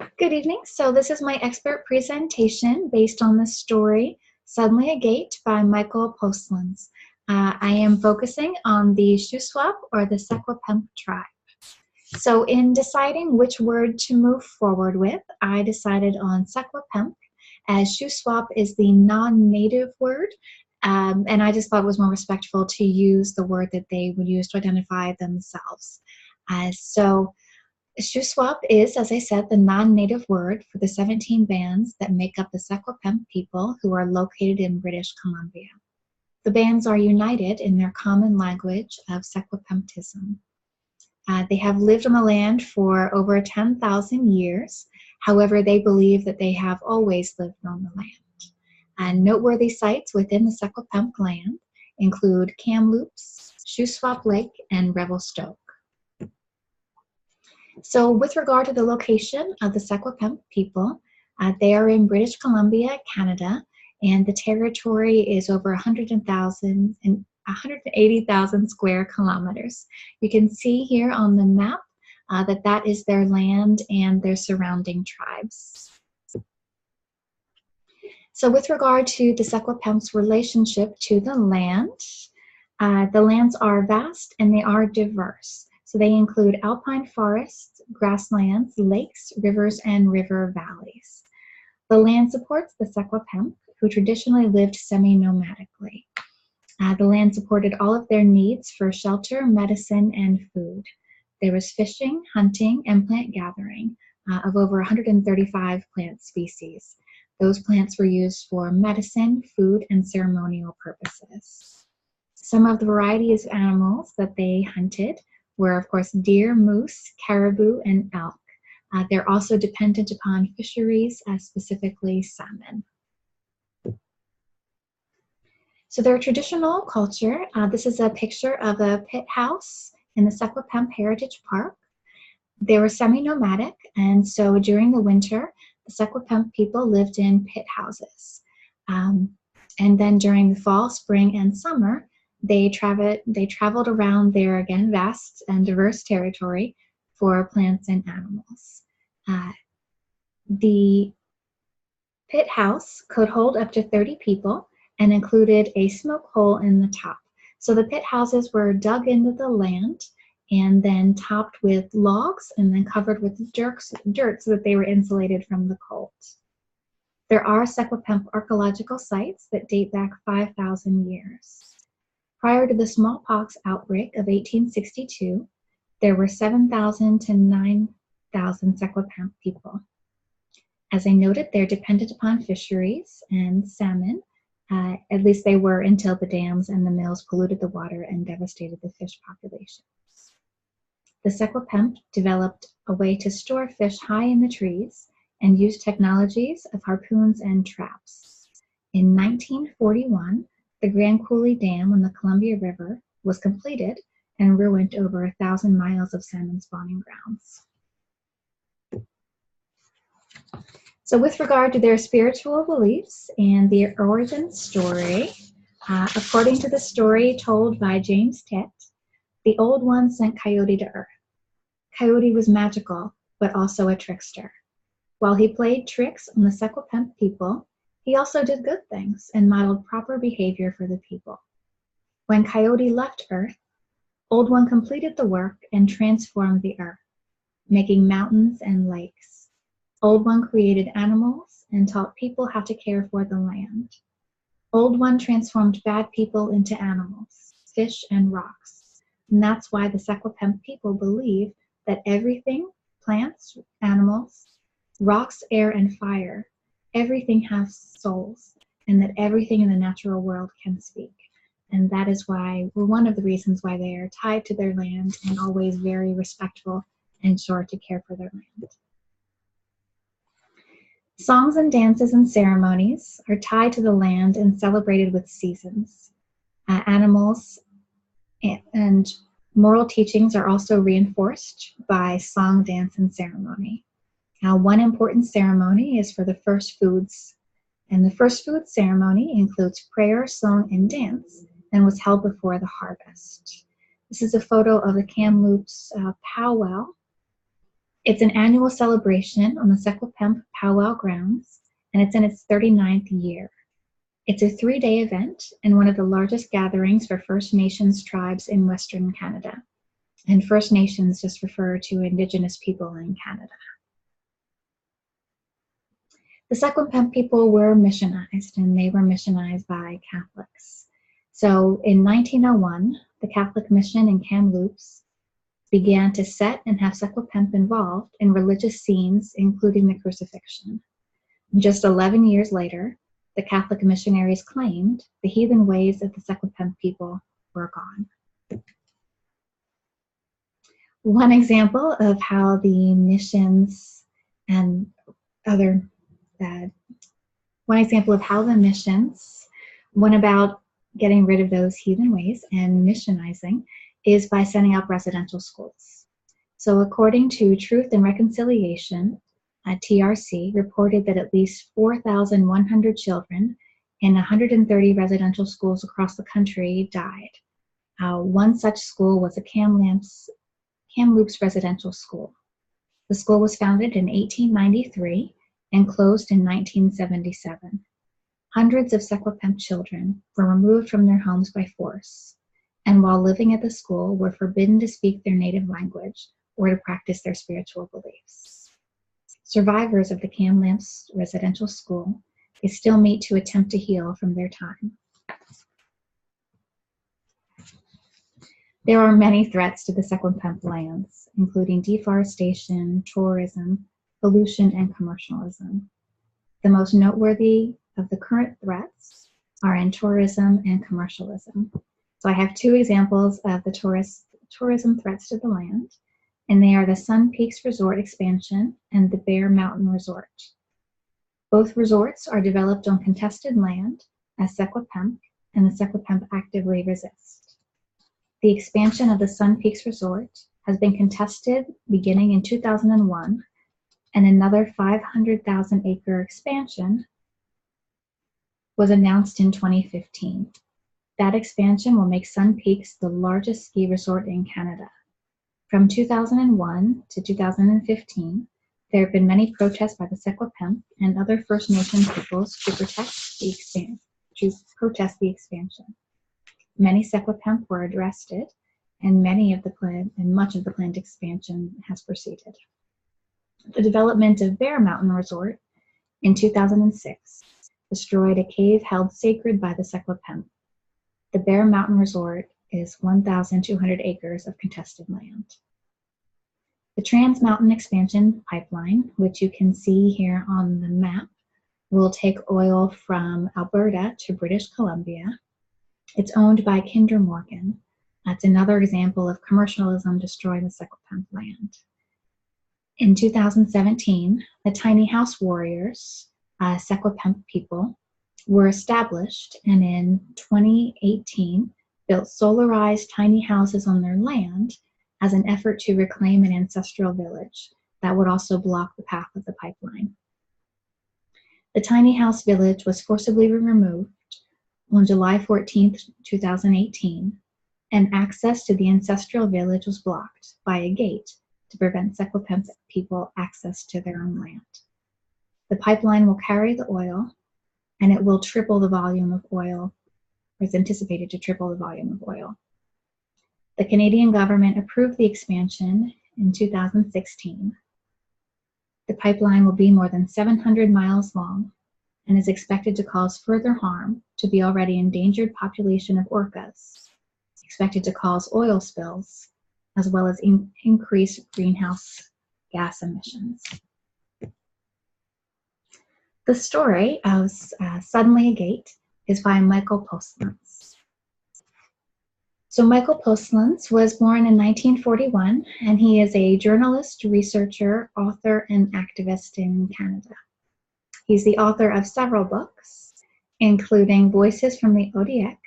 Good evening. So this is my expert presentation based on the story Suddenly a Gate by Michael Postlins. I am focusing on the Shuswap or the Secwepemc tribe. So in deciding which word to move forward with, I decided on Secwepemc as Shuswap is the non-native word, and I just thought it was more respectful to use the word that they would use to identify themselves. So Shuswap is, as I said, the non-native word for the 17 bands that make up the Secwepemc people who are located in British Columbia. The bands are united in their common language of Secwepemctism. They have lived on the land for over 10,000 years. However, they believe that they have always lived on the land. And noteworthy sites within the Secwepemc land include Kamloops, Shuswap Lake, and Revelstoke. So with regard to the location of the Secwepemc people, they are in British Columbia, Canada, and the territory is over 180,000 square kilometers. You can see here on the map that is their land and their surrounding tribes. So with regard to the Secwepemc's relationship to the lands are vast and they are diverse. So they include alpine forests, grasslands, lakes, rivers, and river valleys. The land supports the Secwepemc, who traditionally lived semi-nomadically. The land supported all of their needs for shelter, medicine, and food. There was fishing, hunting, and plant gathering of over 135 plant species. Those plants were used for medicine, food, and ceremonial purposes. Some of the varieties of animals that they hunted were, of course, deer, moose, caribou, and elk. They're also dependent upon fisheries, specifically salmon. So their traditional culture, this is a picture of a pit house in the Secwepemc Heritage Park. They were semi-nomadic, and so during the winter, the Secwepemc people lived in pit houses. And then during the fall, spring, and summer, they traveled around their, again, vast and diverse territory for plants and animals. The pit house could hold up to 30 people and included a smoke hole in the top. So the pit houses were dug into the land and then topped with logs and then covered with dirt so that they were insulated from the cold. There are Secwepemc archaeological sites that date back 5,000 years. Prior to the smallpox outbreak of 1862, there were 7,000 to 9,000 Secwepemc people. As I noted, they're dependent upon fisheries and salmon. At least they were until the dams and the mills polluted the water and devastated the fish populations. The Secwepemc developed a way to store fish high in the trees and used technologies of harpoons and traps. In 1941, the Grand Coulee Dam on the Columbia River was completed and ruined over 1,000 miles of salmon spawning grounds. So with regard to their spiritual beliefs and their origin story, according to the story told by James Tit, the Old One sent Coyote to Earth. Coyote was magical, but also a trickster. While he played tricks on the Secwepemc people, he also did good things and modeled proper behavior for the people. When Coyote left Earth, Old One completed the work and transformed the earth, making mountains and lakes. Old One created animals and taught people how to care for the land. Old One transformed bad people into animals, fish, and rocks. And that's why the Secwepemc people believe that everything, plants, animals, rocks, air, and fire, everything has souls, and that everything in the natural world can speak. And that is why, or one of the reasons why they are tied to their land and always very respectful and sure to care for their land. Songs and dances and ceremonies are tied to the land and celebrated with seasons. Animals and moral teachings are also reinforced by song, dance, and ceremony. Now, one important ceremony is for the first foods, and the first food ceremony includes prayer, song, and dance, and was held before the harvest. This is a photo of the Kamloops powwow. It's an annual celebration on the Secwepemc Powwow grounds, and it's in its 39th year. It's a 3-day event and one of the largest gatherings for First Nations tribes in Western Canada. And First Nations just refer to Indigenous people in Canada. The Secwepemc people were missionized, and they were missionized by Catholics. So in 1901, the Catholic mission in Kamloops began to set and have Secwepemc involved in religious scenes, including the crucifixion. Just 11 years later, the Catholic missionaries claimed the heathen ways of the Secwepemc people were gone. One example of how the missions and other, one example of how the missions went about getting rid of those heathen ways and missionizing is by setting up residential schools. So according to Truth and Reconciliation, TRC reported that at least 4,100 children in 130 residential schools across the country died. One such school was a Kamloops residential school. The school was founded in 1893 and closed in 1977. Hundreds of Secwepemc children were removed from their homes by force, and while living at the school were forbidden to speak their native language or to practice their spiritual beliefs. Survivors of the Kamloops residential school still meet to attempt to heal from their time. There are many threats to the Secwepemc lands, including deforestation, tourism, pollution, and commercialism. The most noteworthy of the current threats are in tourism and commercialism. So I have two examples of the tourism threats to the land, and they are the Sun Peaks Resort expansion and the Bear Mountain Resort. Both resorts are developed on contested land as Secwepemc, and the Secwepemc actively resist. The expansion of the Sun Peaks Resort has been contested beginning in 2001, and another 500,000 acre expansion was announced in 2015. That expansion will make Sun Peaks the largest ski resort in Canada. From 2001 to 2015, there have been many protests by the Secwepemc and other First Nation peoples to protest the expansion. Many Secwepemc were arrested, and much of the planned expansion has proceeded. The development of Bear Mountain Resort in 2006 destroyed a cave held sacred by the Secwepemc. The Bear Mountain Resort is 1,200 acres of contested land. The Trans Mountain Expansion Pipeline, which you can see here on the map, will take oil from Alberta to British Columbia. It's owned by Kinder Morgan. That's another example of commercialism destroying the Secwepemc land. In 2017, the Tiny House Warriors, Secwepemc people, were established, and in 2018 built solarized tiny houses on their land as an effort to reclaim an ancestral village that would also block the path of the pipeline. The tiny house village was forcibly removed on July 14, 2018, and access to the ancestral village was blocked by a gate to prevent Secwepemc people access to their own land. The pipeline will carry the oil, and it will triple the volume of oil, or is anticipated to triple the volume of oil. The Canadian government approved the expansion in 2016. The pipeline will be more than 700 miles long and is expected to cause further harm to the already endangered population of orcas, expected to cause oil spills, as well as increase greenhouse gas emissions. The story of Suddenly a Gate is by Michael Postlance. So Michael Postlance was born in 1941, and he is a journalist, researcher, author, and activist in Canada. He's the author of several books, including Voices from the Odiak,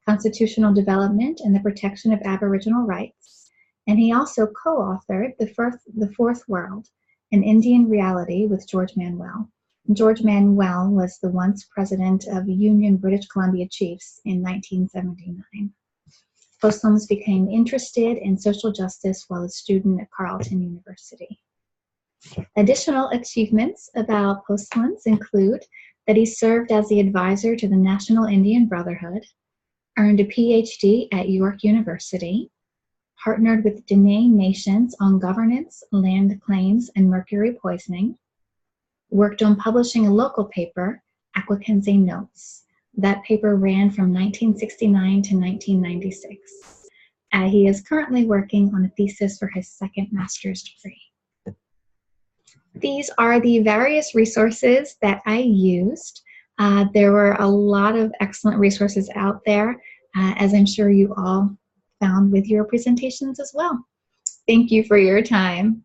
Constitutional Development and the Protection of Aboriginal Rights, and he also co-authored The Fourth World, An Indian Reality with George Manuel. George Manuel was the once president of Union British Columbia Chiefs in 1979. Postlance became interested in social justice while a student at Carleton University. Additional achievements about Postlands include that he served as the advisor to the National Indian Brotherhood, earned a PhD at York University, partnered with Dene nations on governance, land claims, and mercury poisoning, worked on publishing a local paper, Aquakense Notes. That paper ran from 1969 to 1996. He is currently working on a thesis for his second master's degree. These are the various resources that I used. There were a lot of excellent resources out there, as I'm sure you all found with your presentations as well. Thank you for your time.